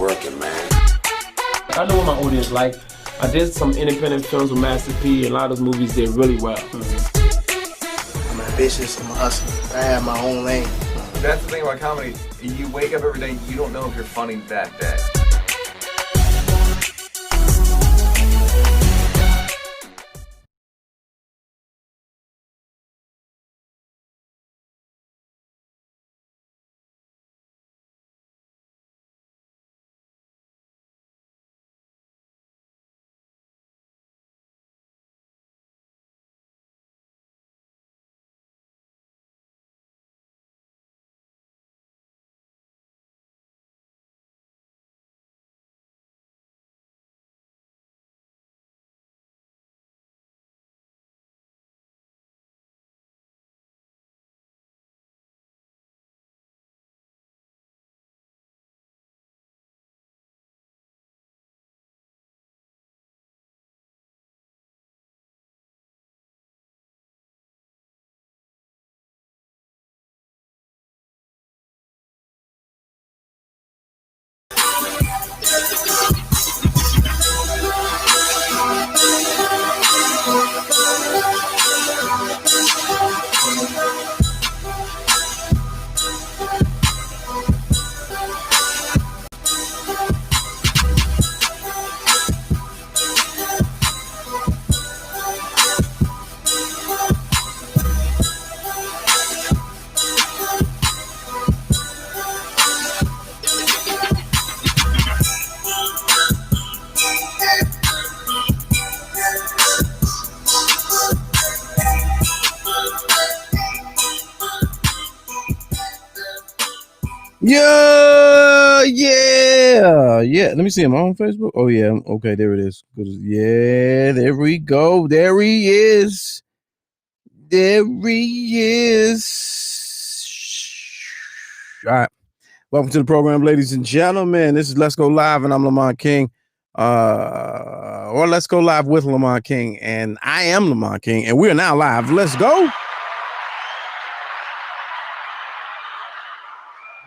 working, man. I know what my audience like. I did some independent films with Master P, and a lot of those movies did really well. I'm ambitious, I'm a hustler. I have my own lane. That's the thing about comedy. You wake up every day, you don't know if you're funny that day. Yeah. Let me see him on Facebook. Oh yeah. Okay, there it is. Yeah, there we go. There he is. All right. Welcome to the program, ladies and gentlemen. This is Let's Go Live, and I'm Lamont King. Or Let's Go Live with Lamont King, and I am Lamont King, and we are now live. Let's go.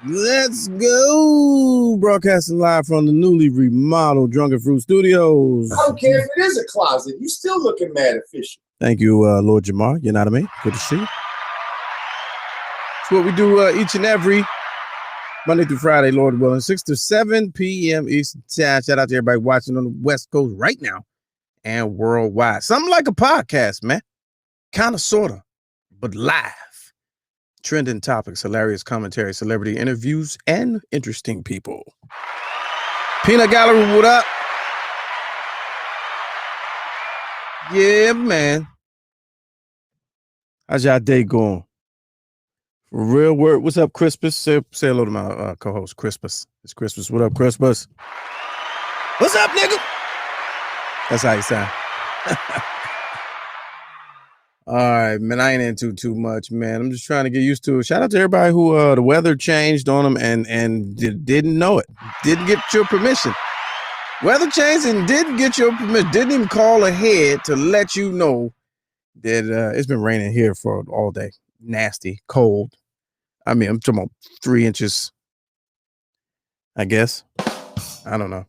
Let's go. Broadcasting live from the newly remodeled Drunken Fruit Studios. I don't care if it is a closet. You still looking mad official. Thank you, Lord Jamar. You know what I mean? Good to see you. It's what we do each and every Monday through Friday, Lord willing, 6 to 7 p.m. Eastern Time. Shout out to everybody watching on the West Coast right now and worldwide. Something like a podcast, man. Kind of, sort of, but live. Trending topics, hilarious commentary, celebrity interviews, and interesting people. Peanut Gallery, what up? Yeah, man. How's y'all day going? For real word. What's up, Crispus? Say hello to my co-host, Crispus. It's Crispus. What up, Crispus? What's up, nigga? That's how you sound. All right, man. I ain't into too much, man. I'm just trying to get used to it. Shout out to everybody who the weather changed on them and didn't know it. Didn't get your permission. Weather changed and didn't get your permission. Didn't even call ahead to let you know that it's been raining here for all day. Nasty, cold. I mean, I'm talking about 3 inches, I guess. I don't know.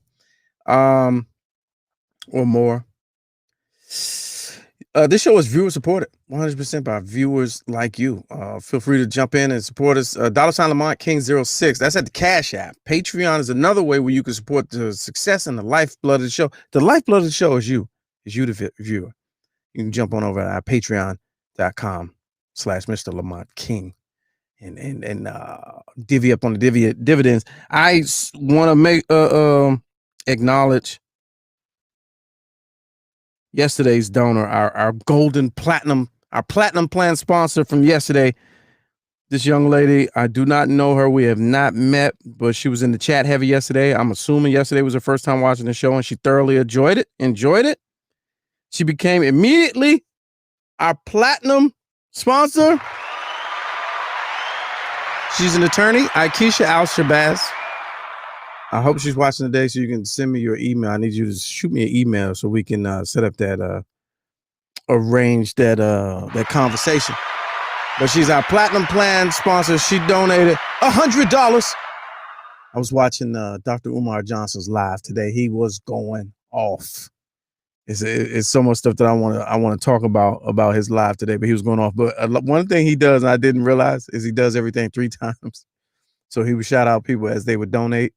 Or more. This show is viewer supported 100% by viewers like you. Feel free to jump in and support us. $ Lamont King 06. That's at the Cash App. Patreon is another way where you can support the success and the lifeblood of the show. The lifeblood of the show is you. Is you, the viewer. You can jump on over at patreon.com/Mr. Lamont King and divvy up on the dividends. I want to make acknowledge yesterday's donor, our golden platinum, our platinum plan sponsor from yesterday. This young lady, I do not know her. We have not met, but she was in the chat heavy yesterday. I'm assuming yesterday was her first time watching the show, and she thoroughly enjoyed it. She became immediately our platinum sponsor. She's an attorney, Aikisha Al-Shabazz. I hope she's watching today, so you can send me your email. I need you to shoot me an email so we can set up that, arrange that conversation. But she's our platinum plan sponsor. She donated $100 I was watching Dr. Umar Johnson's live today. He was going off. It's so much stuff that I want to talk about his live today, but he was going off. But one thing he does, and I didn't realize, is he does everything 3 times. So he would shout out people as they would donate,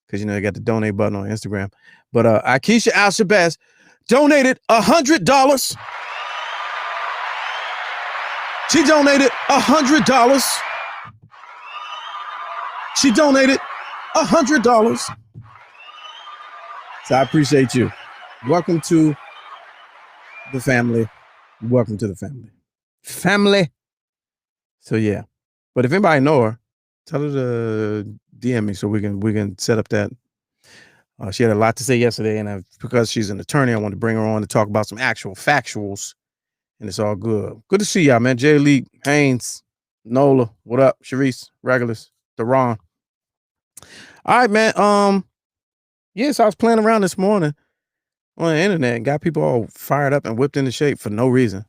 because you got the donate button on Instagram. But Akeisha Al-Shabazz donated $100. She donated $100. She donated $100. So I appreciate you. Welcome to the family. Welcome to the family. Family. So yeah. But if anybody know her, tell her to DM me so we can set up that. She had a lot to say yesterday, and because she's an attorney, I wanted to bring her on to talk about some actual factuals, and it's all good. Good to see y'all, man. Jay Lee, Haynes, Nola, what up? Sharice, Regulus, Deron. All right, man. Yes, I was playing around this morning on the internet and got people all fired up and whipped into shape for no reason.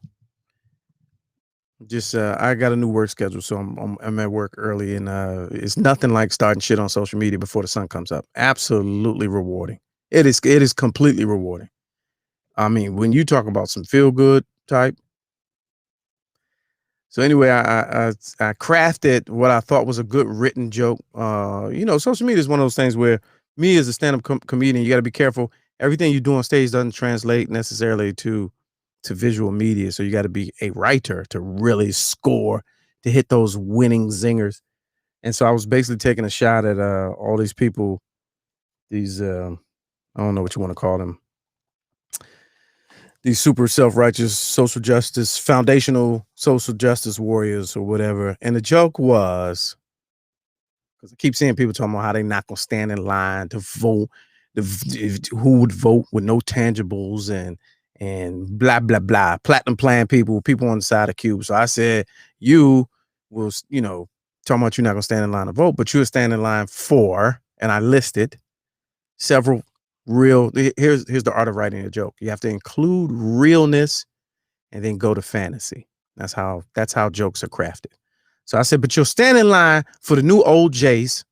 Just I got a new work schedule, so I'm at work early, and it's nothing like starting shit on social media before the sun comes up. Absolutely rewarding. It is completely rewarding. I mean, when you talk about some feel good type. So anyway, I crafted what I thought was a good written joke. Social media is one of those things where me as a stand-up comedian, you got to be careful. Everything you do on stage doesn't translate necessarily to visual media. So you got to be a writer to really score, to hit those winning zingers. And so I was basically taking a shot at all these people, these I don't know what you want to call them, these super self-righteous social justice, foundational social justice warriors or whatever. And the joke was, because I keep seeing people talking about how they're not going to stand in line to vote, who would vote with no tangibles and blah, blah, blah. Platinum plan people on the side of Cube. So I said, you will, talking about you're not going to stand in line to vote, but you'll stand in line for, and I listed several real, here's the art of writing a joke. You have to include realness and then go to fantasy. That's how jokes are crafted. So I said, but you'll stand in line for the new old Jays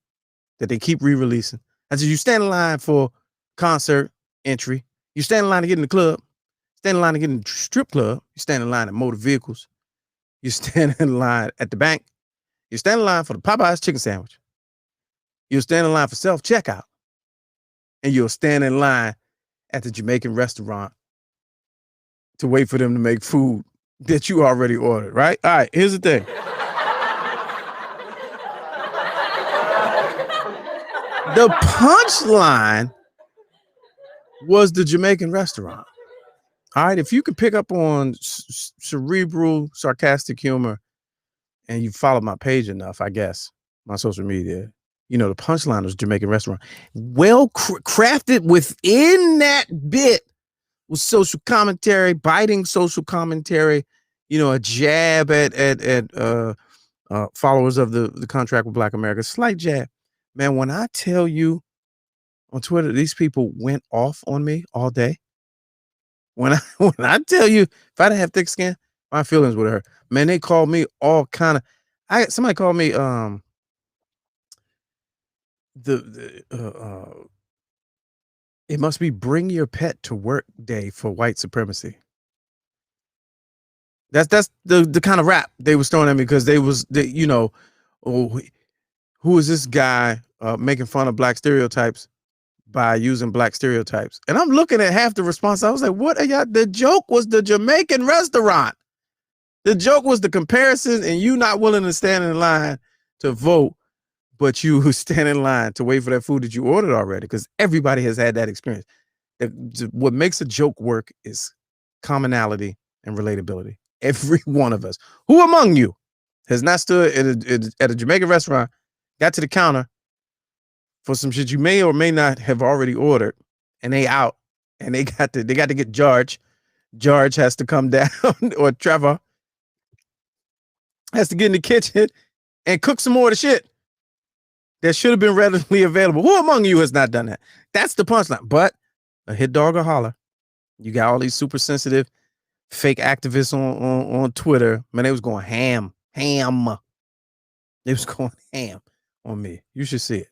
that they keep re-releasing. I said, you stand in line for concert entry. You stand in line to get in the club. Stand in line to get in the strip club. You stand in line at motor vehicles. You stand in line at the bank. You stand in line for the Popeyes chicken sandwich. You'll stand in line for self-checkout. And you'll stand in line at the Jamaican restaurant to wait for them to make food that you already ordered, right? All right, here's the thing. The punchline was the Jamaican restaurant. All right, if you can pick up on cerebral, sarcastic humor and you follow my page enough, I guess, my social media, the punchline was Jamaican restaurant. Well crafted within that bit was social commentary, biting social commentary, a jab at followers of the Contract with Black America, slight jab. Man, when I tell you on Twitter, these people went off on me all day. When I tell you, if I didn't have thick skin, my feelings would hurt. Man, they called me all kind of. Somebody called me it must be bring your pet to work day for white supremacy. That's the kind of rap they was throwing at me, because who is this guy making fun of black stereotypes by using black stereotypes? And I'm looking at half the response. I was like, what are y'all? The joke was the Jamaican restaurant. The joke was the comparison and you not willing to stand in line to vote, but you stand in line to wait for that food that you ordered already, because everybody has had that experience. What makes a joke work is commonality and relatability. Every one of us. Who among you has not stood at a Jamaican restaurant, got to the counter for some shit you may or may not have already ordered, and they out, and they got to get George. George has to come down, or Trevor has to get in the kitchen and cook some more of the shit that should have been readily available. Who among you has not done that? That's the punchline. But a hit dog or holler. You got all these super sensitive fake activists on Twitter. Man, they was going ham. They was going ham on me. You should see it.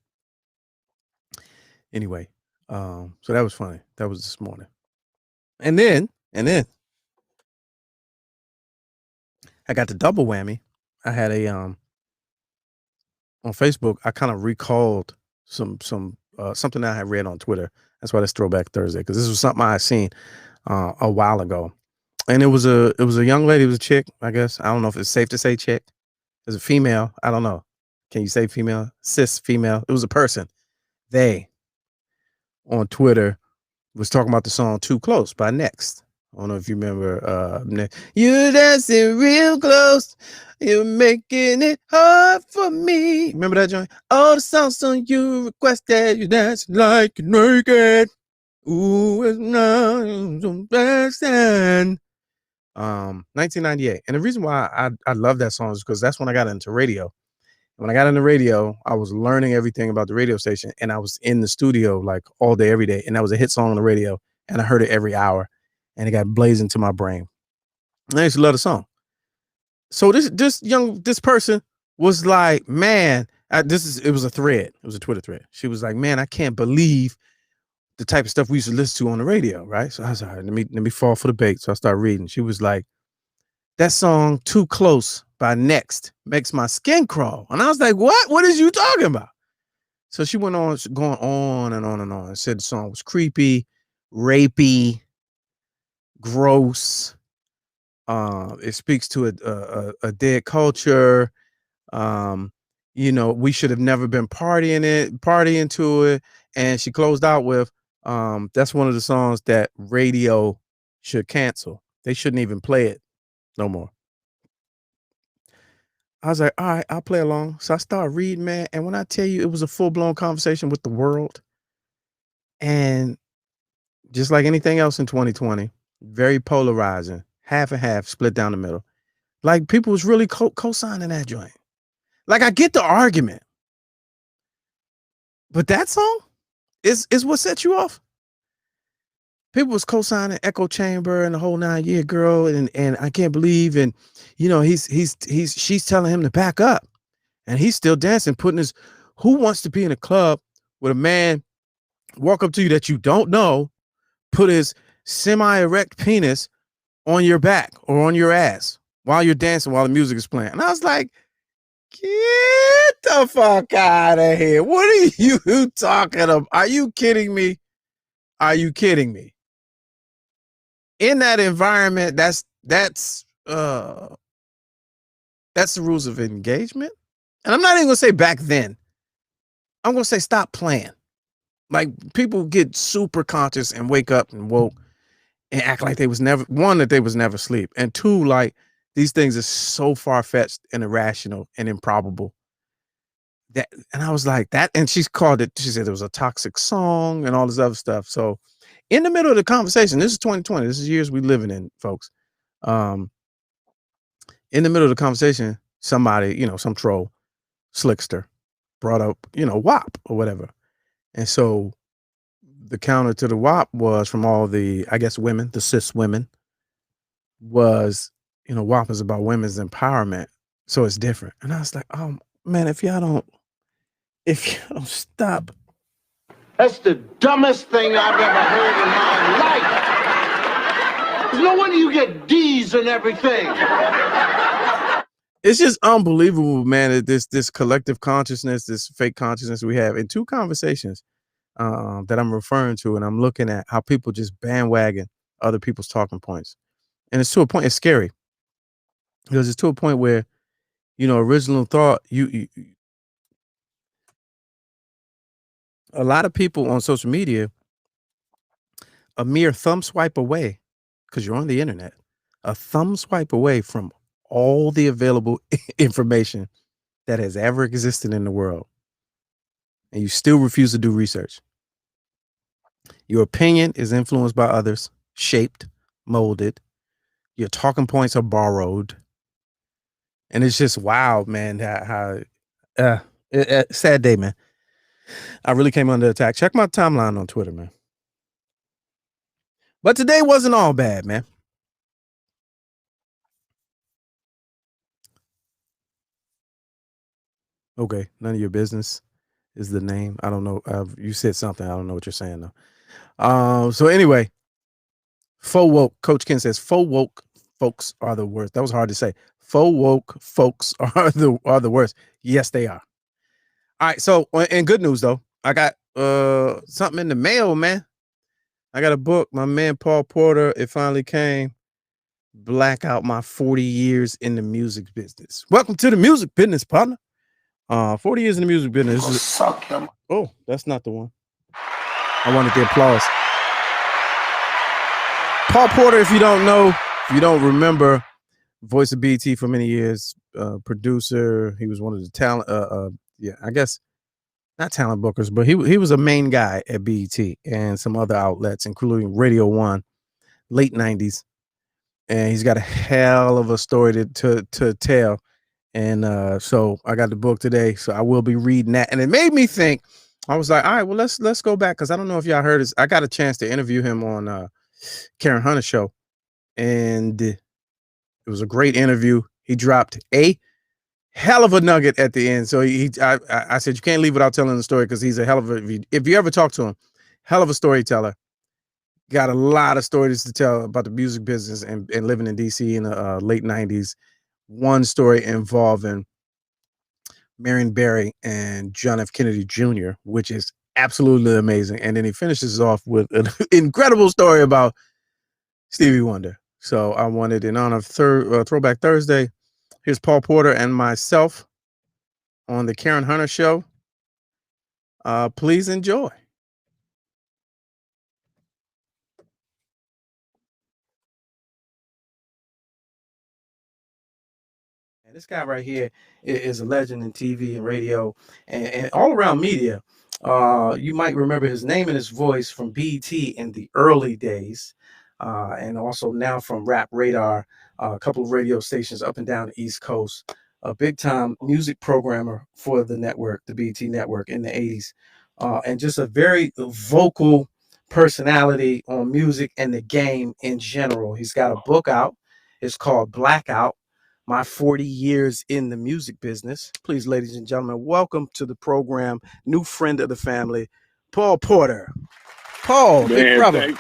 Anyway, so that was funny. That was this morning. And then I got the double whammy. I had a on Facebook, I kind of recalled something that I had read on Twitter. That's why that's Throwback Thursday, because this was something I had seen a while ago. And it was a young lady, it was a chick, I guess. I don't know if it's safe to say chick. It was a female. I don't know. Can you say female? Cis female. It was a person. They on Twitter was talking about the song Too Close by Next. I don't know if you remember you're dancing real close. You're making it hard for me. Remember that joint? All the songs on you requested, you dance like you're naked. Ooh, it's not so bad. 1998. And the reason why I love that song is because that's when I got into radio. When I got into radio, I was learning everything about the radio station, and I was in the studio like all day, every day. And that was a hit song on the radio, and I heard it every hour, and it got blazed into my brain. And I used to love the song. So this person was like, man, it was a thread. It was a Twitter thread. She was like, man, I can't believe the type of stuff we used to listen to on the radio, right? So I was like, all right, let me fall for the bait. So I started reading. She was like, that song Too Close by Next makes my skin crawl. And I was like, what? What is you talking about? So she went on, going on and on and on, and said the song was creepy, rapey, gross. It speaks to a dead culture. We should have never been partying to it. And she closed out with, that's one of the songs that radio should cancel. They shouldn't even play it no more. I was like, all right, I'll play along. So I started reading, man. And when I tell you, it was a full-blown conversation with the world. And just like anything else in 2020, very polarizing, half and half, split down the middle. Like people was really co-signing that joint. Like I get the argument, but that song is what set you off. People was co-signing Echo Chamber and the whole 9 year girl, and I can't believe, and she's telling him to back up, and he's still dancing, putting his. Who wants to be in a club with a man walk up to you that you don't know, put his semi-erect penis on your back or on your ass while you're dancing while the music is playing? And I was like, get the fuck out of here. What are you talking about? Are you kidding me? Are you kidding me? In that environment, that's the rules of engagement. And I'm not even gonna say back then. I'm gonna say stop playing. Like people get super conscious and wake up and woke and act like they was never asleep. And two, like these things are so far-fetched and irrational and improbable. And I was like that, and she said it was a toxic song and all this other stuff. So in the middle of the conversation, this is 2020, this is years we living in, folks. In the middle of the conversation, somebody, some troll, slickster, brought up, WAP or whatever. And so the counter to the WAP was from all the, I guess, women, the cis women, was, WAP is about women's empowerment. So it's different. And I was like, oh man, if y'all don't stop. That's the dumbest thing I've ever heard in my life. There's no wonder you get D's and everything. It's just unbelievable, man, that this collective consciousness, this fake consciousness we have in two conversations that I'm referring to, and I'm looking at how people just bandwagon other people's talking points. And it's to a point, it's scary. Because it's to a point where, original thought, a lot of people on social media, a mere thumb swipe away, because you're on the internet, a thumb swipe away from all the available information that has ever existed in the world, and you still refuse to do research. Your opinion is influenced by others, shaped, molded. Your talking points are borrowed. And it's just wild, man, how sad day, man. I really came under attack. Check my timeline on Twitter, man. But today wasn't all bad, man. Okay, none of your business. is the name. I don't know. You said something. I don't know what you're saying though. So anyway, faux woke. Coach Ken says faux woke folks are the worst. That was hard to say. Faux woke folks are the worst. Yes, they are. All right. So, and good news though, I got something in the mail, man. I got a book. My man Paul Porter. It finally came. Blackout, my 40 years in the music business. Welcome to the music business, partner. 40 years in the music business. Oh, that's not the one. I wanted the applause. Paul Porter, if you don't know, if you don't remember, voice of BT for many years, producer. He was one of the talent, I guess not talent bookers, but he was a main guy at BET and some other outlets, including Radio 1, late 90s. And he's got a hell of a story to tell. And so I got the book today, so I will be reading that. And it made me think. I was like, all right, well, let's go back, because I don't know if y'all heard this. I got a chance to interview him on Karen Hunter's show, and it was a great interview. He dropped a hell of a nugget at the end. So I said, you can't leave without telling the story, because he's a hell of a, if you ever talk to him, hell of a storyteller. Got a lot of stories to tell about the music business and living in DC in the late 90s. One story involving Marion Barry and John F. Kennedy Jr., which is absolutely amazing. And then he finishes off with an incredible story about Stevie Wonder. So I wanted, in honor of Throwback Thursday, here's Paul Porter and myself on the Karen Hunter Show. Please enjoy. And this guy right here is a legend in TV and radio and all around media. You might remember his name and his voice from BET in the early days, and also now from Rap Radar, a couple of radio stations up and down the East Coast. A big time music programmer for the network, the BET network, in the 80s, and just a very vocal personality on music and the game in general. He's got a book out. It's called Blackout, My 40 Years in the Music Business. Please, ladies and gentlemen, welcome to the program, new friend of the family, Paul Porter. Paul, man, big brother.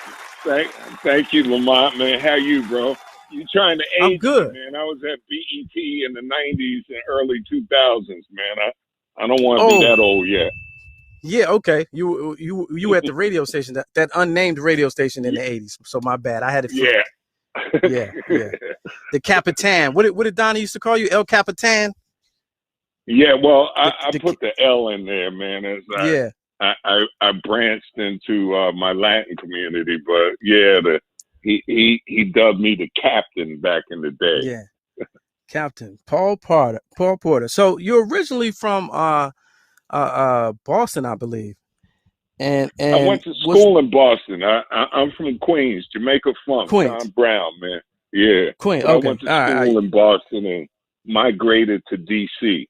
Thank you, Lamont, man. How you, bro? You trying to age I'm good, me, man. I was at BET in the 90s and early 2000s, man. I don't want to be that old yet. Yeah, okay. You at the radio station, that unnamed radio station in the 80s. So my bad. I had it flipped. Yeah. The Capitan. What did Donnie used to call you? El Capitan? Yeah, well, I put the L in there, man, as I branched into my Latin community, but yeah, he dubbed me the captain back in the day. Yeah. Captain Paul Porter. So you're originally from Boston, I believe. And I went to school in Boston. I'm from Queens, Jamaica Funk, Tom Brown, man. Yeah. Queen. Okay. I went to school in Boston and migrated to DC.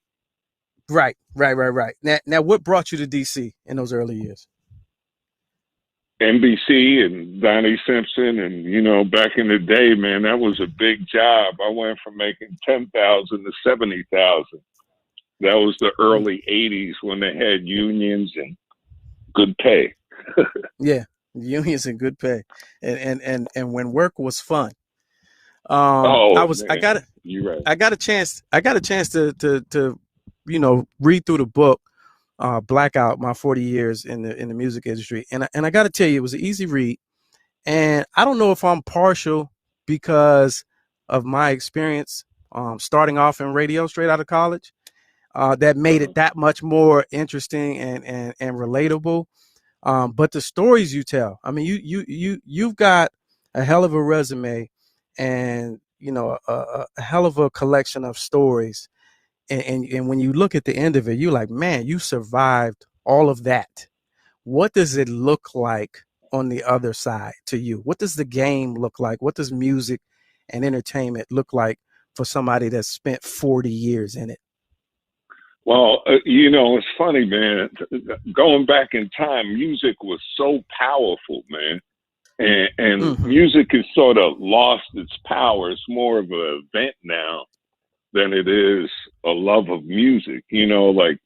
Right. Now, what brought you to DC in those early years? NBC and Donnie Simpson, and back in the day, man, that was a big job. I went from making $10,000 to $70,000. That was the early '80s when they had unions and good pay. Yeah, unions and good pay, and when work was fun. I got a chance to read through the book, Blackout, My 40 Years in the Music Industry, and I got to tell you, it was an easy read, and I don't know if I'm partial because of my experience starting off in radio straight out of college. That made it that much more interesting and relatable. But the stories you tell, I mean, you've got a hell of a resume, and a hell of a collection of stories. And when you look at the end of it, you're like, man, you survived all of that. What does it look like on the other side to you? What does the game look like? What does music and entertainment look like for somebody that's spent 40 years in it? Well, it's funny, man. Going back in time, music was so powerful, man. And music has sort of lost its power. It's more of an event now than it is a love of music. Like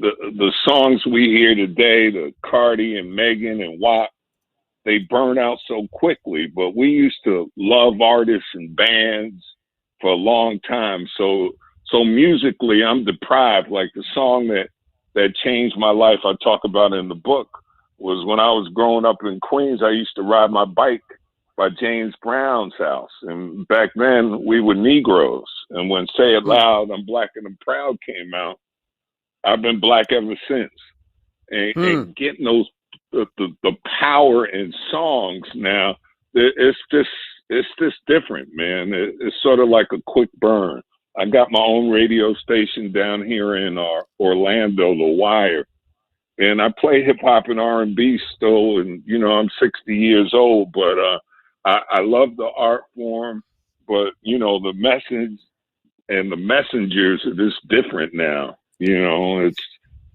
the songs we hear today, the Cardi and Megan and WAP, they burn out so quickly. But we used to love artists and bands for a long time. So musically, I'm deprived. Like the song that changed my life, I talk about in the book, was when I was growing up in Queens. I used to ride my bike by James Brown's house, and back then we were Negroes. And when "Say It Loud, I'm Black and I'm Proud" came out, I've been black ever since. And getting those the power in songs now, it's just different, man. It's sort of like a quick burn. I got my own radio station down here in Orlando, The Wire, and I play hip hop and R&B still. And I'm 60 years old, but I love the art form. But the message and the messengers are just different now.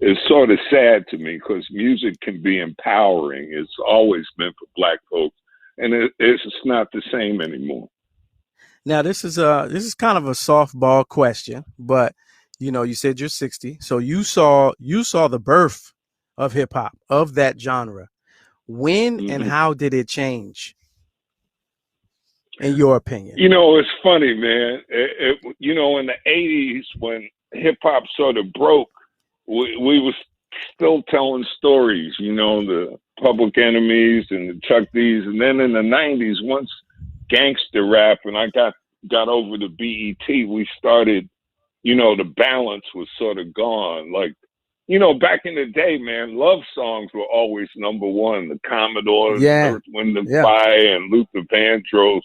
It's sort of sad to me because music can be empowering. It's always been for Black folks, and it's not the same anymore. Now this is kind of a softball question, but you said you're 60, so you saw the birth of hip hop, of that genre. When and how did it change, in your opinion? It's funny, man. In the '80s when hip hop sort of broke, we was still telling stories. The Public Enemies and the Chuck D's, and then in the '90s, once gangster rap and I got over the BET, we started. The balance was sort of gone. Like, back in the day, man, love songs were always number one. The Commodores, Earth, Wind and Fire, and Luther Vandross.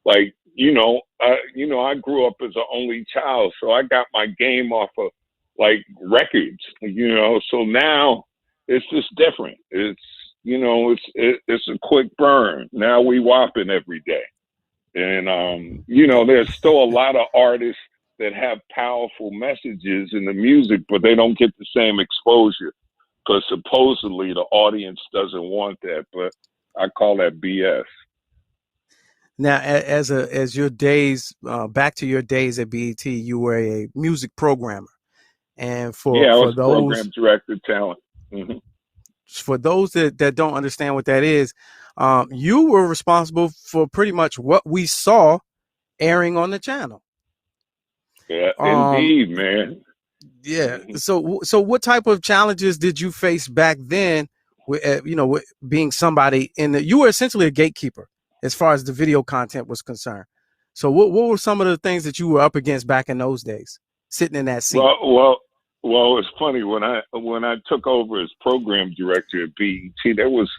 Like, I grew up as an only child, so I got my game off of like records. So now it's just different. It's it's a quick burn. Now we whopping every day, and there's still a lot of artists that have powerful messages in the music, but they don't get the same exposure because supposedly the audience doesn't want that. But I call that BS. Now, as your days, back to your days at BET, you were a music programmer, and I was those program director talent. Mm-hmm. For those that don't understand what that is, you were responsible for pretty much what we saw airing on the channel. Yeah, indeed, man. Yeah. So what type of challenges did you face back then? With with being somebody you were essentially a gatekeeper as far as the video content was concerned. So what were some of the things that you were up against back in those days, sitting in that seat? Well, it's funny when I took over as program director at BET, there was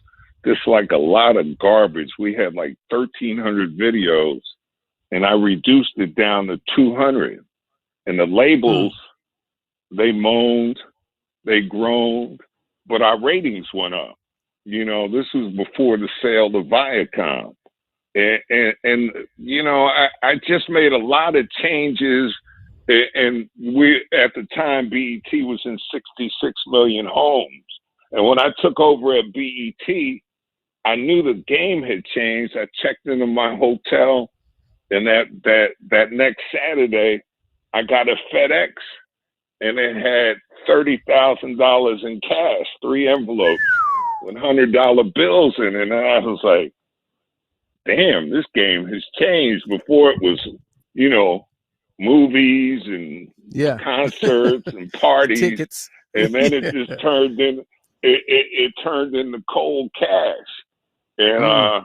just like a lot of garbage. We had like 1,300 videos, and I reduced it down to 200. And the labels, they moaned, they groaned, but our ratings went up. This was before the sale to Viacom. And I just made a lot of changes. And we, at the time, BET was in 66 million homes. And when I took over at BET, I knew the game had changed. I checked into my hotel, and that next Saturday, I got a FedEx, and it had $30,000 in cash, 3 envelopes with $100 bills in it. And I was like, damn, this game has changed. Before it was, movies and concerts and parties, tickets, and then it just turned in. It turned into cold cash, and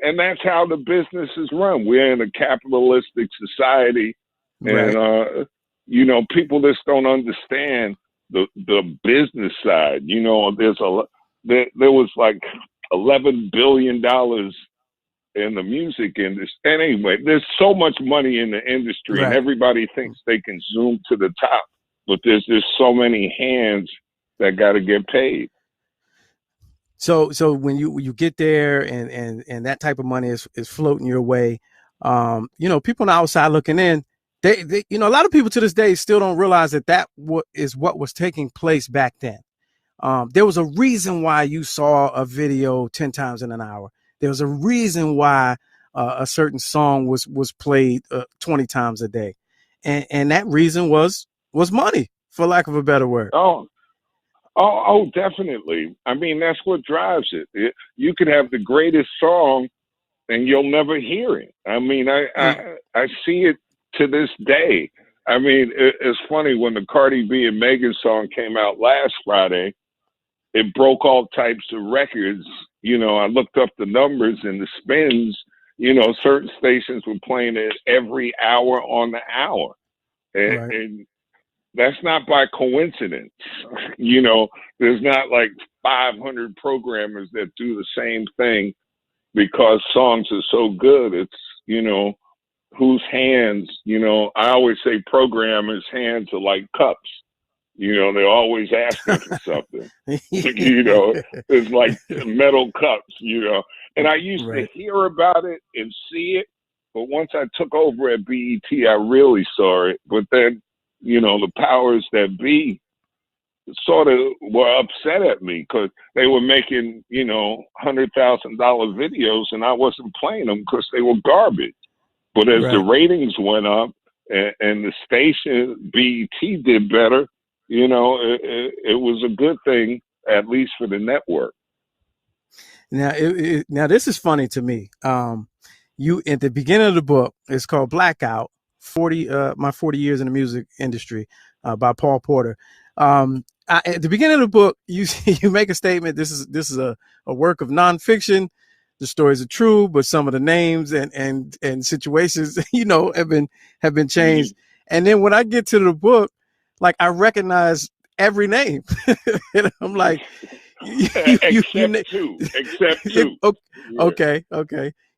and that's how the business is run. We're in a capitalistic society, and people just don't understand the business side. There was like $11 billion in the music industry. And anyway, there's so much money in the industry, and everybody thinks they can zoom to the top, but there's just so many hands that got to get paid. So when you get there and that type of money is floating your way, people on the outside looking in, they a lot of people to this day still don't realize that is what was taking place back then. There was a reason why you saw a video 10 times in an hour. There was a reason why a certain song was played 20 times a day. And that reason was money for lack of a better word. Definitely. I mean, that's what drives it. You could have the greatest song and you'll never hear it. I mean, I see it to this day. I mean, it's funny when the Cardi B and Megan song came out last Friday, it broke all types of records. You know, I looked up the numbers and the spins, you know, certain stations were playing it every hour on the hour. And that's not by coincidence. You know, there's not like 500 programmers that do the same thing because songs are so good. It's, you know, whose hands, you know, I always say programmers' hands are like cups. You know, they're always asking for something. You know, it's like metal cups, you know. And I used to hear about it and see it, but once I took over at BET, I really saw it. But then, you know, the powers that be sort of were upset at me because they were making, you know, $100,000 videos and I wasn't playing them because they were garbage. But as the ratings went up and the station BET did better, you know, it was a good thing, at least for the network. Now, now this is funny to me. You at the beginning of the book, it's called Blackout: My 40 Years in the Music Industry, by Paul Porter. At the beginning of the book, you make a statement. This is a work of nonfiction. The stories are true, but some of the names and situations, you know, have been changed. And then when I get to the book, like I recognize every name, and I'm like, except two. Okay.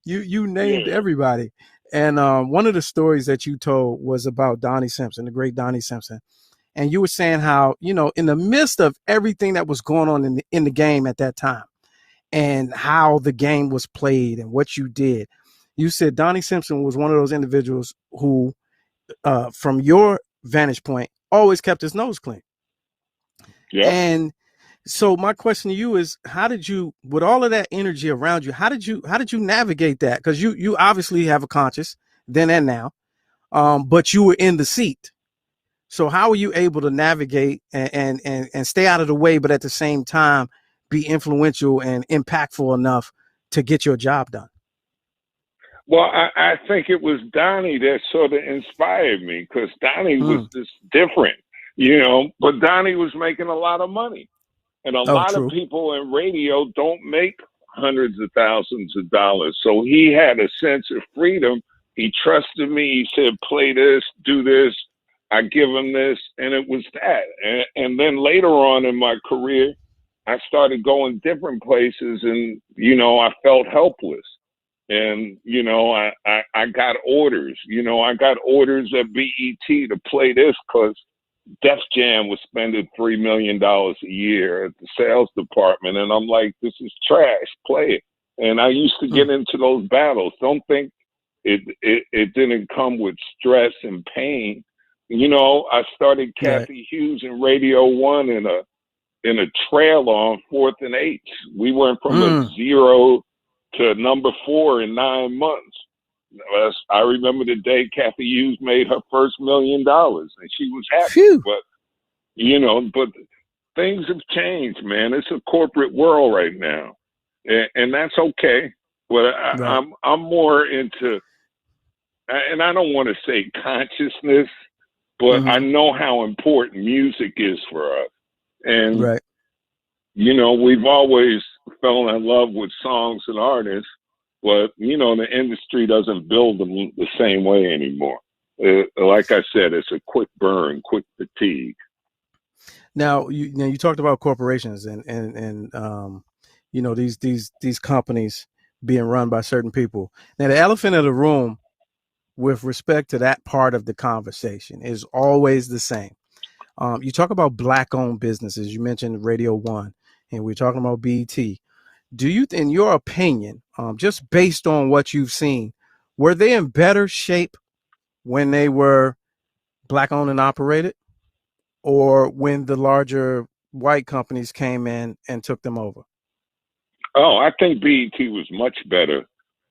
You named everybody. And one of the stories that you told was about Donnie Simpson, the great Donnie Simpson. And you were saying how, you know, in the midst of everything that was going on in the game at that time and how the game was played and what you did, you said Donnie Simpson was one of those individuals who, from your vantage point, always kept his nose clean. Yeah. And so my question to you is, how did you, with all of that energy around you, how did you navigate that? Because you obviously have a conscience then and now, but you were in the seat. So how were you able to navigate and stay out of the way, but at the same time be influential and impactful enough to get your job done? Well, I think it was Donnie that sort of inspired me because Donnie was just different, you know, but Donnie was making a lot of money. And a lot of people in radio don't make hundreds of thousands of dollars. So he had a sense of freedom. He trusted me. He said, play this, do this. I give him this. And it was that. And then later on in my career, I started going different places and, you know, I felt helpless. And, you know, I got orders. You know, I got orders at BET to play this because Def Jam was spending $3 million a year at the sales department. And I'm like, this is trash, play it. And I used to get into those battles. Don't think it didn't come with stress and pain. You know, I started Kathy Hughes in Radio 1 in a trail on 4th and 8th. We went from a 0 to number 4 in 9 months. I remember the day Kathy Hughes made her first $1 million, and she was happy. Phew. But you know, things have changed, man. It's a corporate world right now, and that's okay. But I'm more into, and I don't want to say consciousness, but I know how important music is for us, and you know, we've always fell in love with songs and artists. But, you know, the industry doesn't build them the same way anymore. Like I said, it's a quick burn, quick fatigue. Now, you talked about corporations and you know, these companies being run by certain people. Now, the elephant in the room with respect to that part of the conversation is always the same. You talk about Black-owned businesses. You mentioned Radio 1, and we're talking about BET. Do you, in your opinion, just based on what you've seen, were they in better shape when they were Black-owned and operated, or when the larger white companies came in and took them over? Oh, I think BET was much better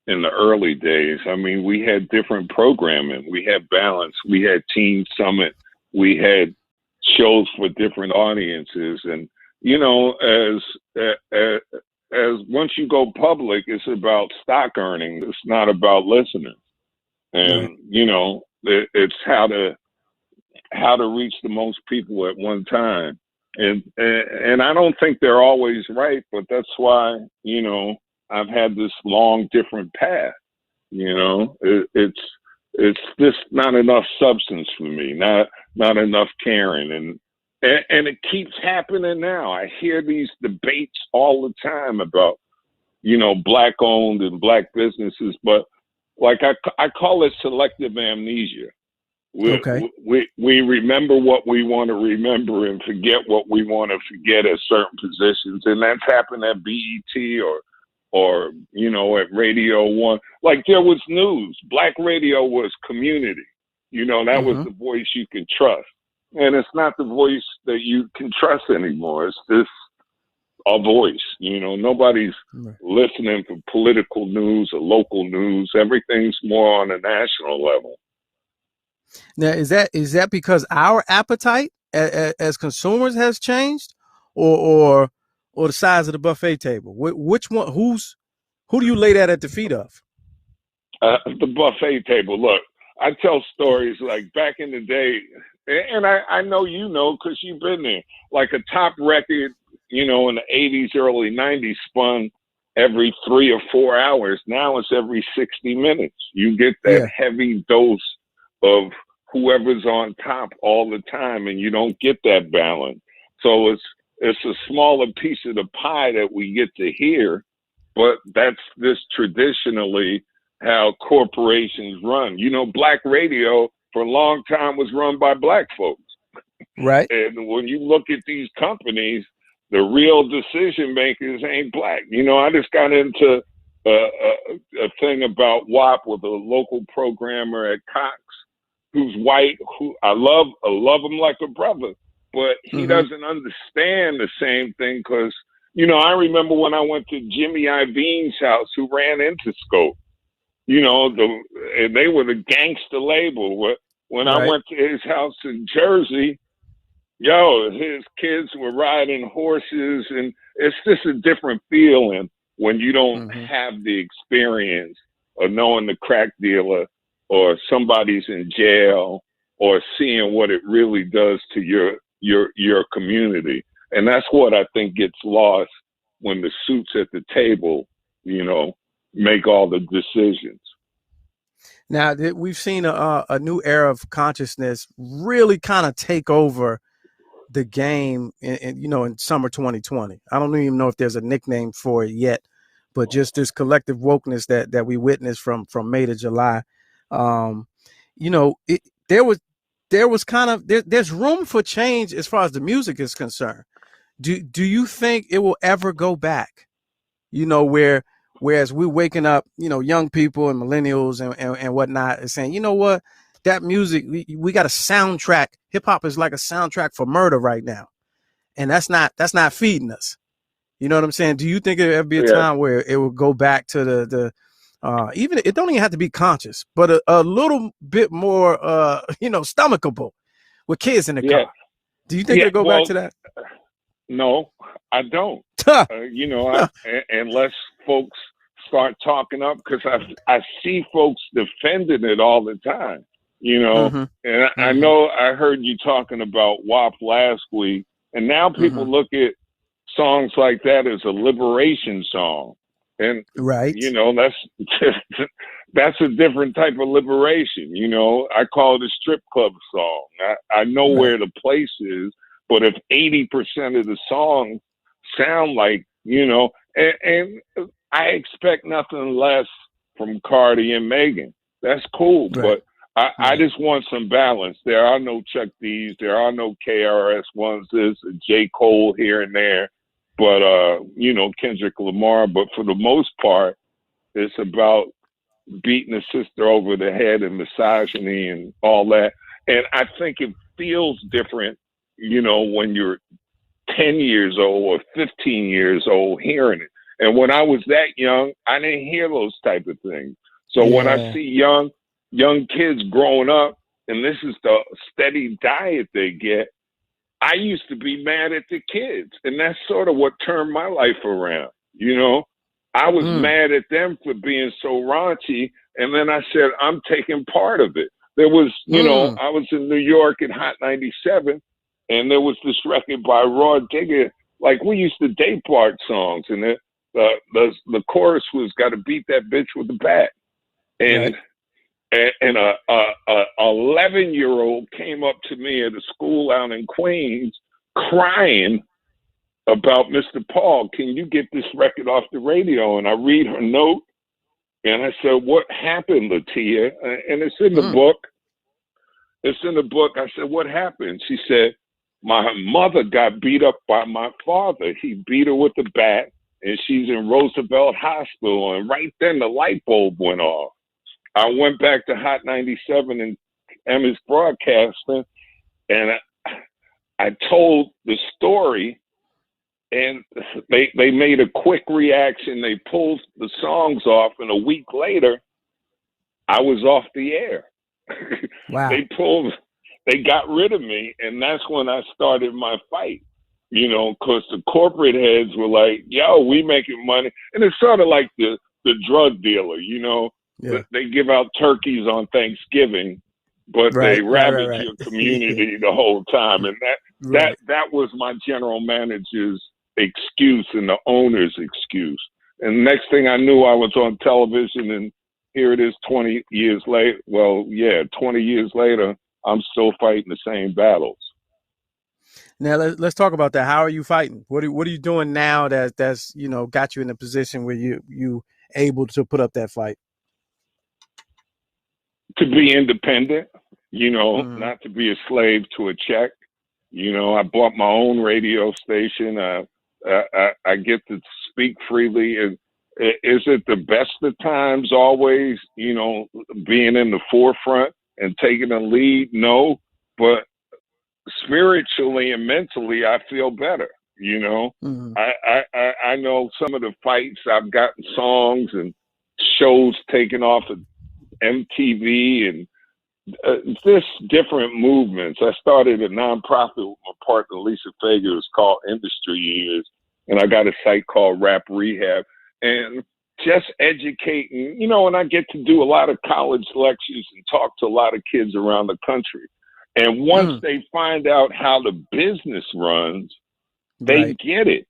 in the early days. I mean, we had different programming. We had balance. We had Teen Summit. We had shows for different audiences. And, you know, as once you go public, it's about stock earning. It's not about listeners. And, Right. you know, it's how to reach the most people at one time. And I don't think they're always right, but that's why, you know, I've had this long, different path. You know, it's just not enough substance for me, not enough caring, and it keeps happening now. I hear these debates all the time about, you know, black owned and black businesses, but like I call it selective amnesia. Okay. We remember what we want to remember and forget what we want to forget at certain positions, and that's happened at BET or you know, at Radio One. Like, there was news. Black radio was community. You know, that was the voice you could trust, and it's not the voice that you can trust anymore. It's just a voice. You know, nobody's listening for political news or local news. Everything's more on a national level. Now, is that because our appetite as consumers has changed, or the size of the buffet table? Which one? Who do you lay that at the feet of? The buffet table. Look, I tell stories like back in the day, and I know you know because you've been there. Like a top record, you know, in the 80s, early 90s spun every 3 or 4 hours. Now it's every 60 minutes. You get that heavy dose of whoever's on top all the time, and you don't get that balance. So it's a smaller piece of the pie that we get to hear, but that's just traditionally how corporations run. You know, black radio for a long time was run by black folks. Right. And when you look at these companies, the real decision makers ain't black. You know, I just got into a thing about WAP with a local programmer at Cox who's white, who I love him like a brother, but he doesn't understand the same thing because, you know, I remember when I went to Jimmy Iovine's house, who ran Interscope, you know, and they were the gangster label. When I went to his house in Jersey, his kids were riding horses, and it's just a different feeling when you don't have the experience of knowing the crack dealer or somebody's in jail or seeing what it really does to your community. And that's what I think gets lost when the suits at the table, you know, make all the decisions. Now we've seen a new era of consciousness really kind of take over the game in summer 2020. I don't even know if there's a nickname for it yet, but just this collective wokeness that we witnessed from May to July. There's room for change as far as the music is concerned. Do you think it will ever go back? You know, whereas we're waking up, you know, young people and millennials and whatnot and saying, you know what, that music, we got a soundtrack. Hip hop is like a soundtrack for murder right now. And that's not feeding us. You know what I'm saying? Do you think there'll ever be a time where it will go back to the even it don't even have to be conscious, but a little bit more stomachable with kids in the car? Do you think it'll go back to that? No, I don't. You know, unless folks start talking up, because I see folks defending it all the time. You know, and I know I heard you talking about WAP last week, and now people look at songs like that as a liberation song. And, you know, that's a different type of liberation. You know, I call it a strip club song. I know where the place is, but if 80% of the songs sound like, you know, and I expect nothing less from Cardi and Megan. That's cool, but I just want some balance. There are no Chuck D's, there are no KRS-Ones, there's a J. Cole here and there, but, you know, Kendrick Lamar. But for the most part, it's about beating a sister over the head and misogyny and all that. And I think it feels different, you know, when you're 10 years old or 15 years old hearing it. And when I was that young, I didn't hear those type of things. So when I see young kids growing up, and this is the steady diet they get, I used to be mad at the kids, and that's sort of what turned my life around. You know, I was mad at them for being so raunchy, and then I said, I'm taking part of it. There was, you know, I was in New York at Hot 97, and there was this record by Raw Digger. Like, we used to date part songs, and the chorus was "Got to beat that bitch with a bat," and and a 11-year-old came up to me at a school out in Queens, crying about Mr. Paul. Can you get this record off the radio? And I read her note, and I said, "What happened, Latia?" And it's in the book. It's in the book. I said, "What happened?" She said, "My mother got beat up by my father. He beat her with a bat, and she's in Roosevelt Hospital." And right then the light bulb went off. I went back to Hot 97 and Emma's Broadcasting, and I told the story, and they made a quick reaction. They pulled the songs off, and a week later, I was off the air. Wow. They got rid of me, and that's when I started my fight. You know, because the corporate heads were like, "Yo, we making money," and it's sort of like the drug dealer. You know, they give out turkeys on Thanksgiving, but they ravage your community the whole time, and that was my general manager's excuse and the owner's excuse. And next thing I knew, I was on television, and here it is 20 years later. Well, yeah, 20 years later, I'm still fighting the same battles. Now let's talk about that. How are you fighting? What are you doing now that's you know got you in a position where you able to put up that fight? To be independent, you know, not to be a slave to a check. You know, I bought my own radio station. I get to speak freely. And is it the best of times always, you know, being in the forefront and taking a lead? No, but spiritually and mentally, I feel better. You know, I know some of the fights. I've gotten songs and shows taken off of MTV and this different movements. I started a nonprofit with my partner Lisa Fager. It's called Industry Years, and I got a site called Rap Rehab, and just educating. You know, and I get to do a lot of college lectures and talk to a lot of kids around the country. And once they find out how the business runs, they get it.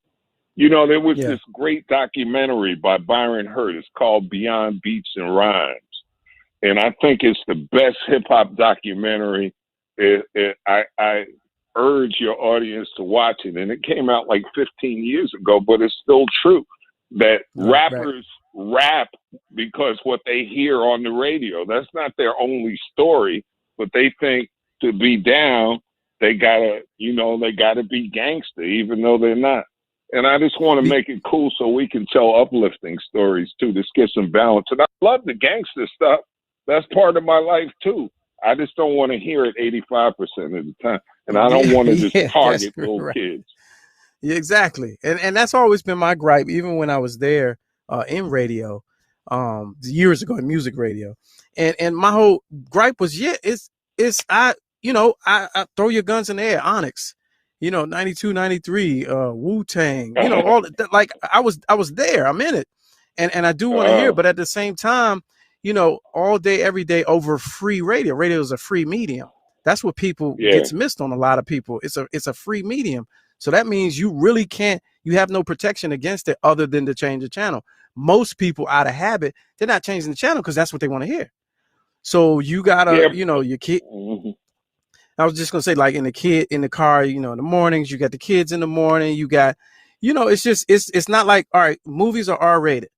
You know, there was this great documentary by Byron Hurt. It's called Beyond Beats and Rhymes. And I think it's the best hip hop documentary. I urge your audience to watch it. And it came out like 15 years ago, but it's still true that rappers rap because what they hear on the radio. That's not their only story, but they think to be down, they gotta be gangster, even though they're not. And I just want to make it cool so we can tell uplifting stories too. Just get some balance. And I love the gangster stuff. That's part of my life too. I just don't want to hear it 85% of the time. And I don't want to just target little kids. Yeah, exactly. And that's always been my gripe, even when I was there in radio, years ago in music radio. And my whole gripe was, I throw your guns in the air, Onyx, 92, 93, Wu-Tang, all that. Like I was there, I'm in it. And I do want to hear, but at the same time, all day, every day over free radio. Radio is a free medium. That's what people gets missed on a lot of people. It's a free medium. So that means you really you have no protection against it other than to change the channel. Most people out of habit, they're not changing the channel because that's what they want to hear. So you gotta, your kid. I was just gonna say, like in the car, in the mornings, you got the kids in the morning, you got, it's not like, all right, movies are R-rated.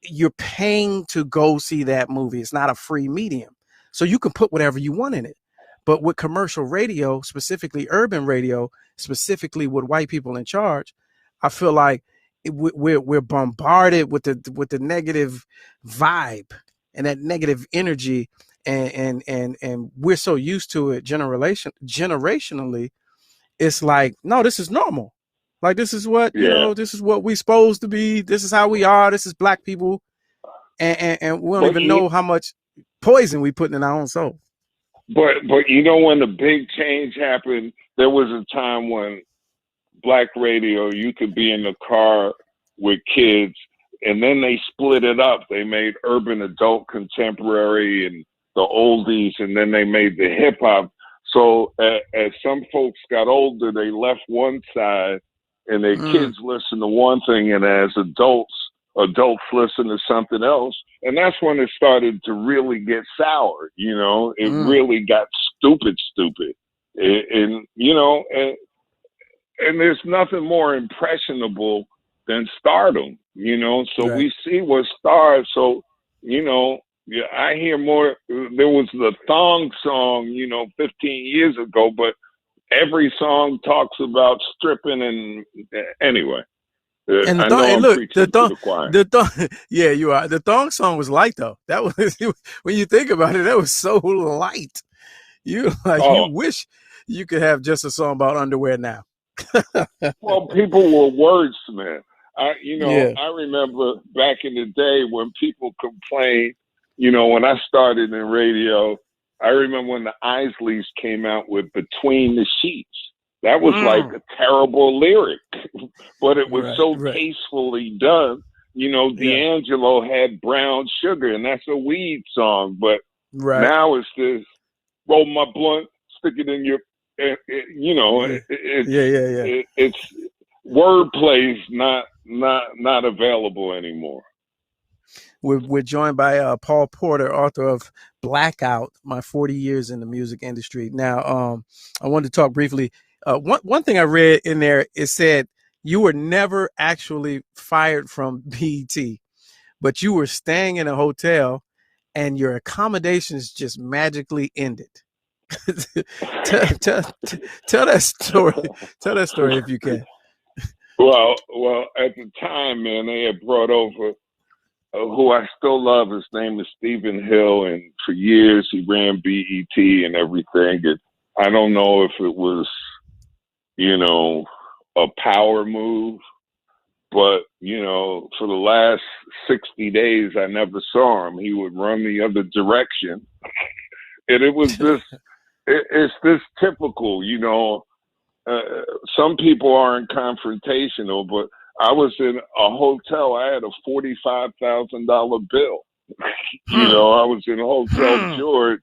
You're paying to go see that movie. It's not a free medium. So you can put whatever you want in it. But with commercial radio, specifically urban radio, specifically with white people in charge, I feel like we're bombarded with the negative vibe and that negative energy, and we're so used to it generationally. It's like, no, this is normal. Like, this is what, this is what we're supposed to be. This is how we are. This is black people. And we don't even know how much poison we put in our own soul. But you know when the big change happened, there was a time when black radio, you could be in the car with kids, and then they split it up. They made urban adult contemporary and the oldies, and then they made the hip hop. So as some folks got older, they left one side, and their kids listen to one thing, and as adults listen to something else. And that's when it started to really get sour. You know, it really got stupid. And you know, and there's nothing more impressionable than stardom, you know. So we see what stars. So, you know, yeah, I hear more. There was the thong song, you know, 15 years ago, but every song talks about stripping and anyway. And the I thong, know and I'm look, preaching to the choir. yeah, you are. The thong song was light though. That was when you think about it, that was so light. You you wish you could have just a song about underwear now. Well, people were wordsmiths. Yeah. I remember back in the day when people complained, you know, when I started in radio, I remember when the Isleys came out with Between the Sheets. That was like a terrible lyric, but it was so tastefully done. You know, D'Angelo had Brown Sugar, and that's a weed song, but now it's this roll my blunt, stick it in your, you know, it's wordplay's not available anymore. We're joined by Paul Porter, author of Blackout: My 40 Years in the Music Industry. Now, I wanted to talk briefly. One thing I read in there, it said you were never actually fired from BET, but you were staying in a hotel and your accommodations just magically ended. tell that story. Tell that story if you can. Well, at the time, man, they had brought over who I still love. His name is Stephen Hill, and for years he ran BET and everything. And I don't know if it was, you know, a power move, but, you know, for the last 60 days, I never saw him. He would run the other direction. And it was this, it's this typical, you know, some people aren't confrontational, but I was in a hotel. I had a $45,000 bill. You know, I was in Hotel George,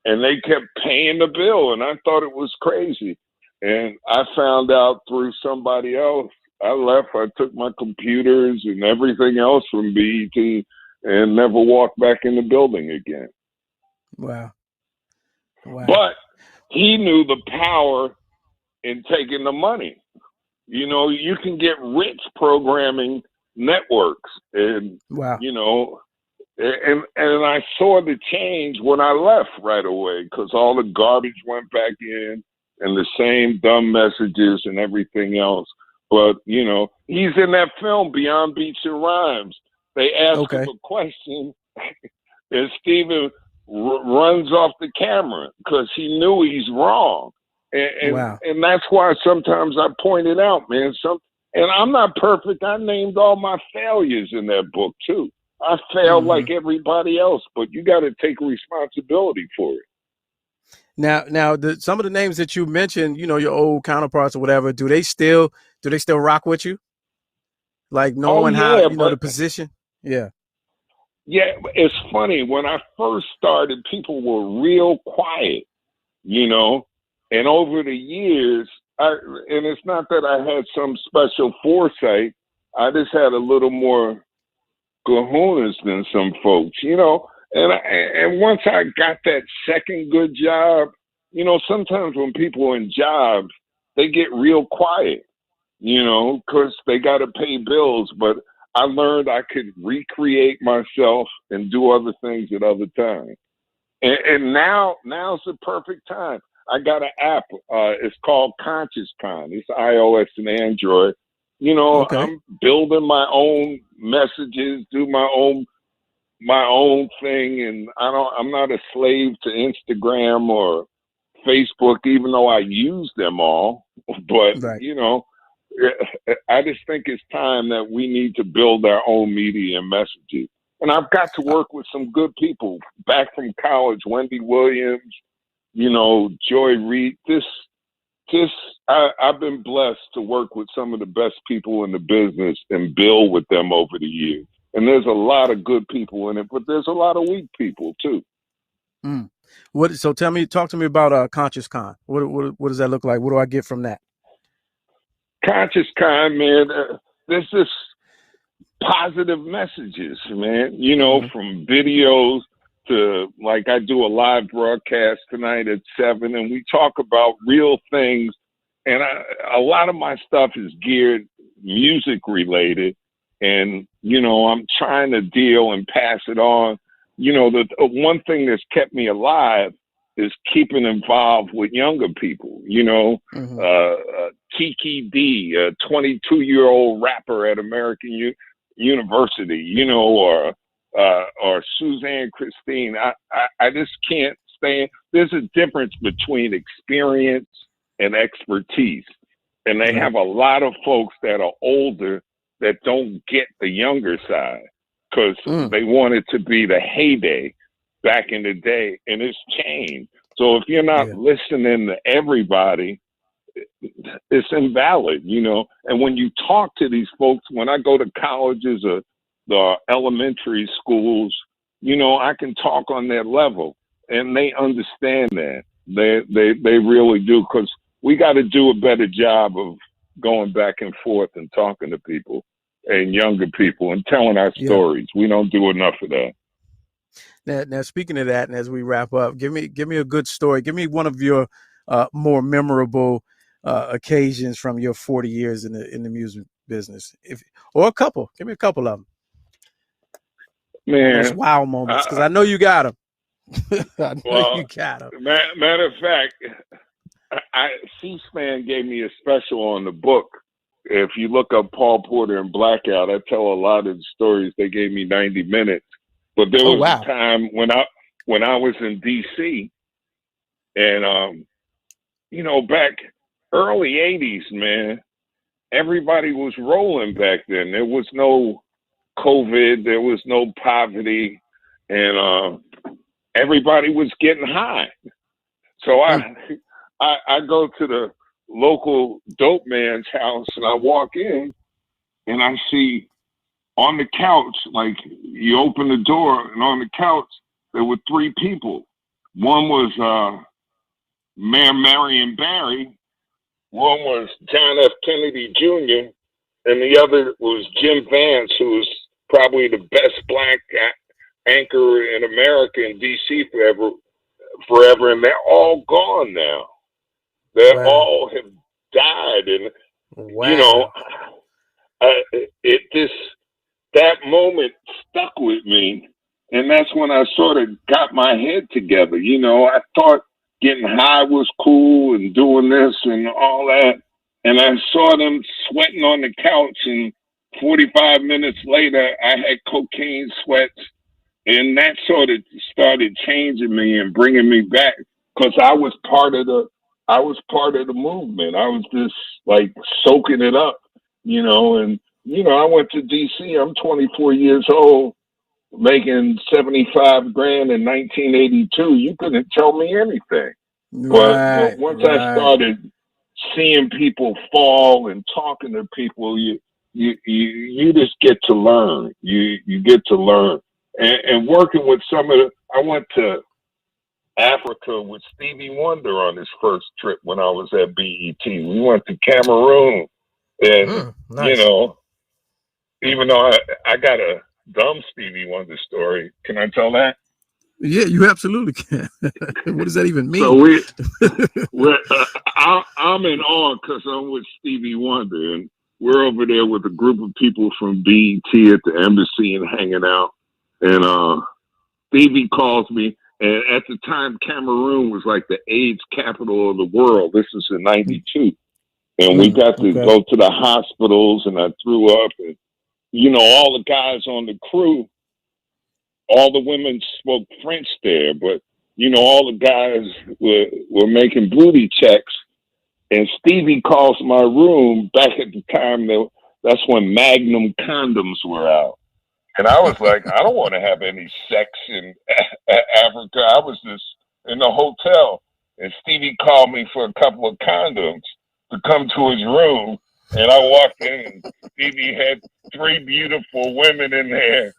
and they kept paying the bill, and I thought it was crazy. And I found out through somebody else. I left. I took my computers and everything else from BET and never walked back in the building again. Wow. But he knew the power in taking the money. You know, you can get rich programming networks, and you know, and I saw the change when I left right away, because all the garbage went back in and the same dumb messages and everything else. But you know, he's in that film Beyond Beats and Rhymes. They ask him a question, and Steven runs off the camera because he knew he's wrong. And that's why sometimes I point it out, man. And I'm not perfect. I named all my failures in that book too. I failed like everybody else, but you got to take responsibility for it. Now, some of the names that you mentioned, you know, your old counterparts or whatever, do they still rock with you? Like knowing how, you know, the position? Yeah. Yeah, it's funny. When I first started, people were real quiet, you know. And over the years, and it's not that I had some special foresight. I just had a little more kahunas than some folks, you know. And once I got that second good job, you know, sometimes when people are in jobs, they get real quiet, you know, because they got to pay bills. But I learned I could recreate myself and do other things at other times. And now's the perfect time. I got an app. It's called ConsciousCon. It's iOS and Android. You know, I'm building my own messages, do my own thing, and I'm not a slave to Instagram or Facebook, even though I use them all. But you know, I just think it's time that we need to build our own media and messages. And I've got to work with some good people back from college, Wendy Williams, you know, Joy Reid. I've been blessed to work with some of the best people in the business and build with them over the years. And there's a lot of good people in it, but there's a lot of weak people too. Mm. So talk to me about Conscious Con. What does that look like? What do I get from that? Conscious Con, man, there's this positive messages, man, you know, from videos to, like, I do a live broadcast tonight at 7, and we talk about real things. And a lot of my stuff is geared music related. And, you know, I'm trying to deal and pass it on. You know, the one thing that's kept me alive is keeping involved with younger people, you know, Kiki D, a 22-year-old rapper at American University, you know, or Suzanne Christine. I just can't stand. There's a difference between experience and expertise. And they have a lot of folks that are older that don't get the younger side because they want it to be the heyday back in the day, and it's changed. So if you're not listening to everybody, it's invalid, you know. And when you talk to these folks, when I go to colleges or the elementary schools, you know, I can talk on their level, and they understand that. They really do, because we got to do a better job of going back and forth and talking to people and younger people and telling our stories. We don't do enough of that. Now, speaking of that, and as we wrap up, give me a good story. Give me one of your more memorable occasions from your 40 years in the music business, or a couple. Give me a couple of them. Man, those wow moments, because I know you got them. I know you got them. Matter of fact, C-SPAN gave me a special on the book. If you look up Paul Porter and Blackout, I tell a lot of the stories. They gave me 90 minutes. But there was a time when I was in D.C. and, you know, back early 80s, man, everybody was rolling back then. There was no COVID. There was no poverty. And everybody was getting high. So I go to the local dope man's house, and I walk in, and I see on the couch, like, you open the door, and on the couch there were 3 people. One was Mayor Marion Barry, one was John F. Kennedy Jr., and the other was Jim Vance, who was probably the best black anchor in America in D.C. forever, and they're all gone now. They all have died, and you know, that moment stuck with me, and that's when I sort of got my head together. You know, I thought getting high was cool and doing this and all that, and I saw them sweating on the couch, and 45 minutes later, I had cocaine sweats, and that sort of started changing me and bringing me back, because I was part of the movement. I was just like soaking it up, you know. And you know, I went to D.C. I'm 24 years old, making $75 grand in 1982. You couldn't tell me anything. But once I started seeing people fall and talking to people, you just get to learn. You get to learn, and working with I went to Africa with Stevie Wonder on his first trip when I was at BET. We went to Cameroon, and you know, even though I got a dumb Stevie Wonder story, can I tell that? Yeah, you absolutely can. What does that even mean? So I'm in awe because I'm with Stevie Wonder, and we're over there with a group of people from BET at the embassy and hanging out. And Stevie calls me. And at the time, Cameroon was like the AIDS capital of the world. This is in 92. And we got to go to the hospitals, and I threw up. And, you know, all the guys on the crew, all the women spoke French there, but, you know, all the guys were making booty checks. And Stevie calls my room. Back at the time, that's when Magnum condoms were out. And I was like, I don't want to have any sex in Africa. I was just in the hotel. and Stevie called me for a couple of condoms to come to his room. And I walked in, and Stevie had 3 beautiful women in there.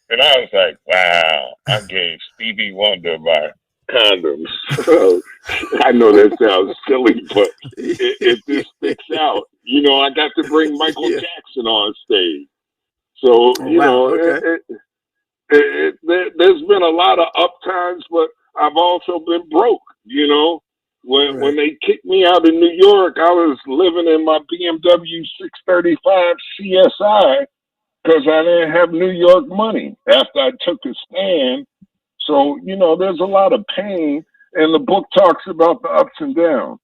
And I was like, wow, I gave Stevie Wonder my condoms. So I know that sounds silly, but it just sticks out. You know, I got to bring Michael Jackson on stage. So, you know, there's been a lot of up times, but I've also been broke, you know. When they kicked me out of New York, I was living in my BMW 635 CSI because I didn't have New York money after I took a stand. So, you know, there's a lot of pain, and the book talks about the ups and downs.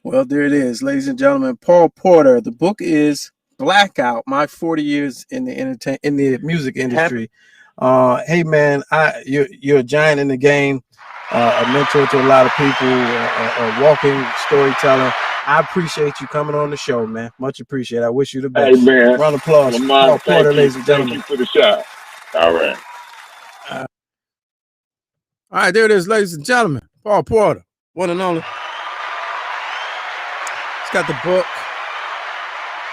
Well, there it is, ladies and gentlemen. Paul Porter. The book is Blackout: My 40 Years in the Music Industry. Hey, man, you're a giant in the game, a mentor to a lot of people, a walking storyteller. I appreciate you coming on the show, man. Much appreciated. I wish you the best. Hey, man. Round of applause. Lamont, Paul Porter, ladies and gentlemen. Thank you for the shot. All right. All right, there it is, ladies and gentlemen. Paul Porter, one and only. He's got the book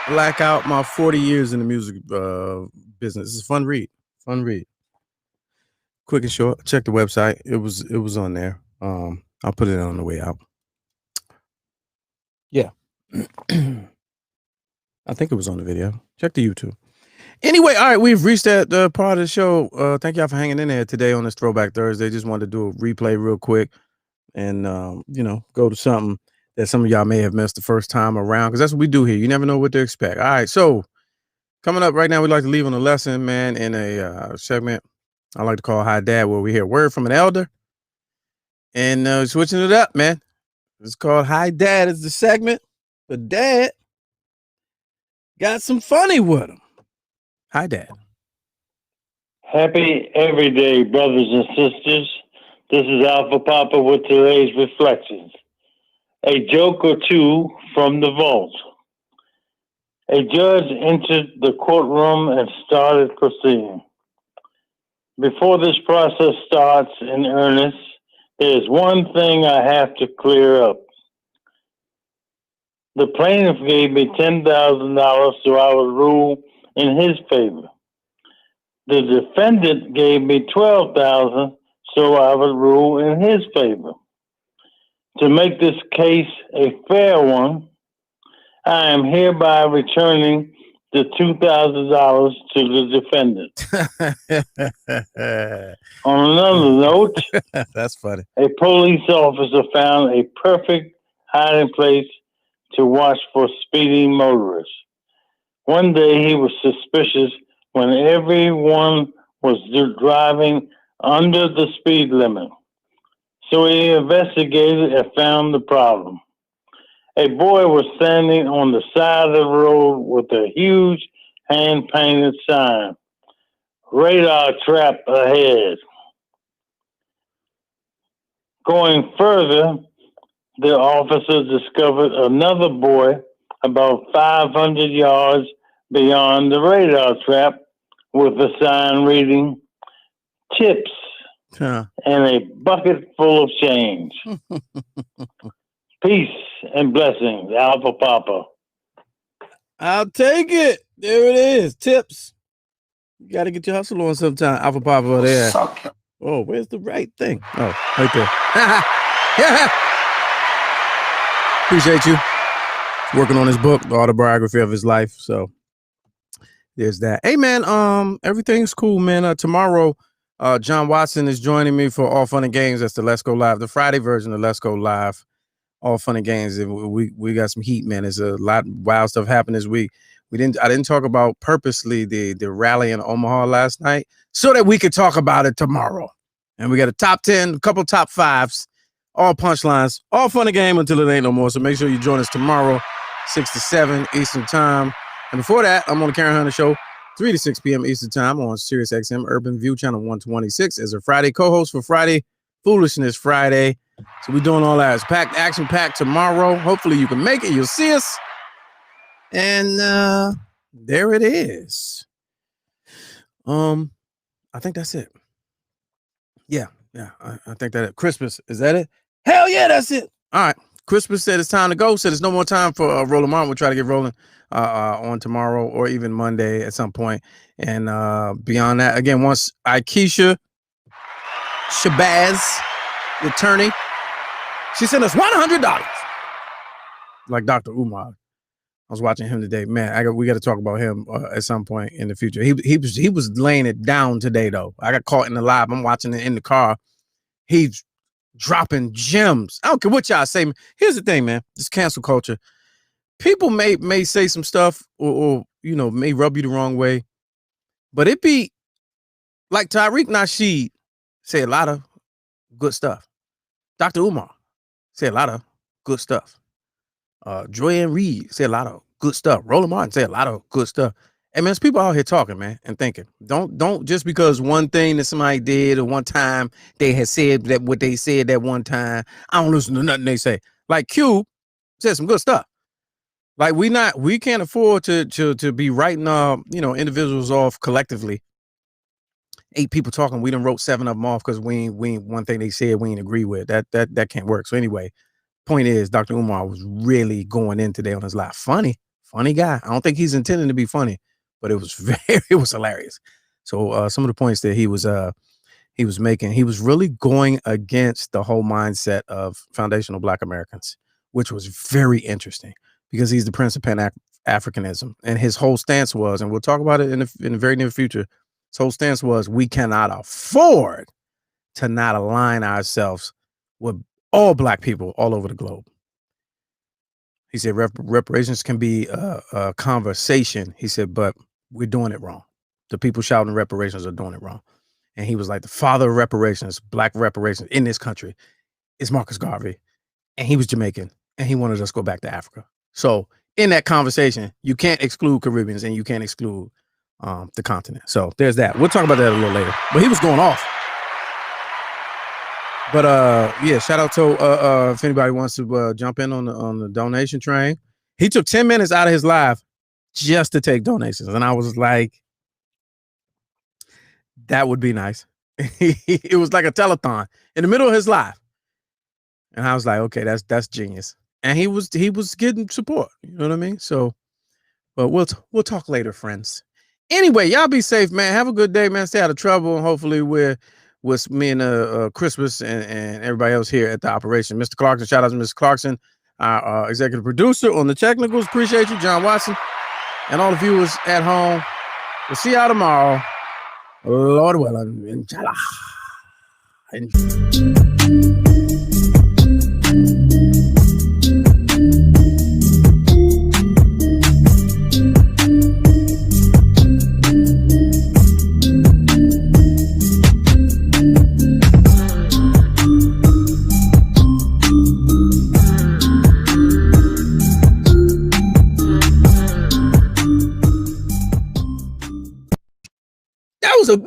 Blackout: My 40 Years in the Music Business. It's a fun read. Quick and short. Check the website. It was on there. I'll put it on the way out. Yeah. I think it was on the video. Check the YouTube. Anyway, all right, we've reached that part of the show. Thank y'all for hanging in there today on this Throwback Thursday. Just wanted to do a replay real quick and you know, go to something that some of y'all may have missed the first time around, because that's what we do here. You never know what to expect. All right, so coming up right now, we'd like to leave on a lesson, man, in a segment I like to call Hi Dad, where we hear a word from an elder and switching it up, man. It's called Hi Dad. Is the segment, but Dad got some funny with him. Hi Dad. Happy every day, brothers and sisters. This is Alpha Papa with today's reflections. A joke or two from the vault. A judge entered the courtroom and started proceeding. Before this process starts in earnest, there's one thing I have to clear up. The plaintiff gave me $10,000 so I would rule in his favor. The defendant gave me $12,000 so I would rule in his favor. To make this case a fair one, I am hereby returning the $2,000 to the defendant. On another note, that's funny. A police officer found a perfect hiding place to watch for speeding motorists. One day he was suspicious when everyone was driving under the speed limit. So he investigated and found the problem. A boy was standing on the side of the road with a huge hand-painted sign, "Radar trap ahead." Going further, the officer discovered another boy about 500 yards beyond the radar trap with a sign reading, "Tips," and a bucket full of change. Peace and blessings, Alpha Papa. I'll take it. There it is. Tips. You got to get your hustle on sometime. Alpha Papa there. Oh, where's the right thing? Oh, right there. Appreciate you. Working on his book, the autobiography of his life. So there's that. Hey man, everything's cool, man. Tomorrow, John Watson is joining me for All Fun and Games. That's the Let's Go Live, the Friday version of Let's Go Live. All Fun and Games. We got some heat, man. There's a lot of wild stuff happened this week. I didn't talk about purposely the rally in Omaha last night so that we could talk about it tomorrow. And we got a top 10, a couple top 5s, all punchlines, all fun and game until it ain't no more. So make sure you join us tomorrow, 6 to 7 Eastern time. And before that, I'm on the Karen Hunter Show, 3 to 6 p.m. Eastern time on Sirius XM Urban View Channel 126 as a Friday co-host for Friday Foolishness Friday. So we're doing all that. It's packed, action-packed tomorrow. Hopefully you can make it. You'll see us. And there it is. I think that's it. Yeah, Yeah, I think that Crispus, is that it? Hell yeah, that's it. All right. Crispus said it's time to go. Said there's no more time for Lamont. We'll try to get rolling on tomorrow or even Monday at some point. And beyond that, again, once Aikisha Shabazz, the attorney, she sent us $100. Like Dr. Umar. I was watching him today. Man, we got to talk about him at some point in the future. He was laying it down today, though. I got caught in the live. I'm watching it in the car. He's dropping gems. I don't care what y'all say. Here's the thing, man. This cancel culture. People may say some stuff or may rub you the wrong way, but it be like Tariq Nasheed say a lot of good stuff. Dr. Umar say a lot of good stuff. Joanne Reed say a lot of good stuff. Roland Martin say a lot of good stuff. And man, there's people out here talking, man, and thinking. Don't just because one thing that somebody did or one time they had said that what they said that one time, I don't listen to nothing they say. Like Cube said some good stuff. Like we can't afford to be writing individuals off collectively. 8 people talking, we done wrote 7 of them off because we ain't one thing they said we ain't agree with. That can't work. So anyway, point is Dr. Umar was really going in today on his live. Funny guy. I don't think he's intending to be funny, but it was hilarious. So some of the points that he was making, he was really going against the whole mindset of foundational Black Americans, which was very interesting because he's the Prince of Pan-Africanism, and his whole stance was, and we'll talk about it in the very near future. His whole stance was we cannot afford to not align ourselves with all Black people all over the globe. He said reparations can be a conversation. He said, but we're doing it wrong. The people shouting reparations are doing it wrong. And he was like, the father of reparations, Black reparations in this country is Marcus Garvey. And he was Jamaican. And he wanted us to go back to Africa. So in that conversation, you can't exclude Caribbeans and you can't exclude the continent. So there's that. We'll talk about that a little later. But he was going off. But yeah, shout out to if anybody wants to jump in on the donation train. He took 10 minutes out of his live just to take donations. And I was like, that would be nice. It was like a telethon in the middle of his live. And I was like, okay, that's genius. And he was getting support. You know what I mean? So, but we'll talk later, friends. Anyway, y'all be safe, man. Have a good day, man. Stay out of trouble. And hopefully with me and Christmas and everybody else here at the operation. Mr. Clarkson, shout out to Mr. Clarkson, our executive producer on the technicals. Appreciate you, John Watson, and all the viewers at home. We'll see y'all tomorrow. Lord willing, inshallah. That was a good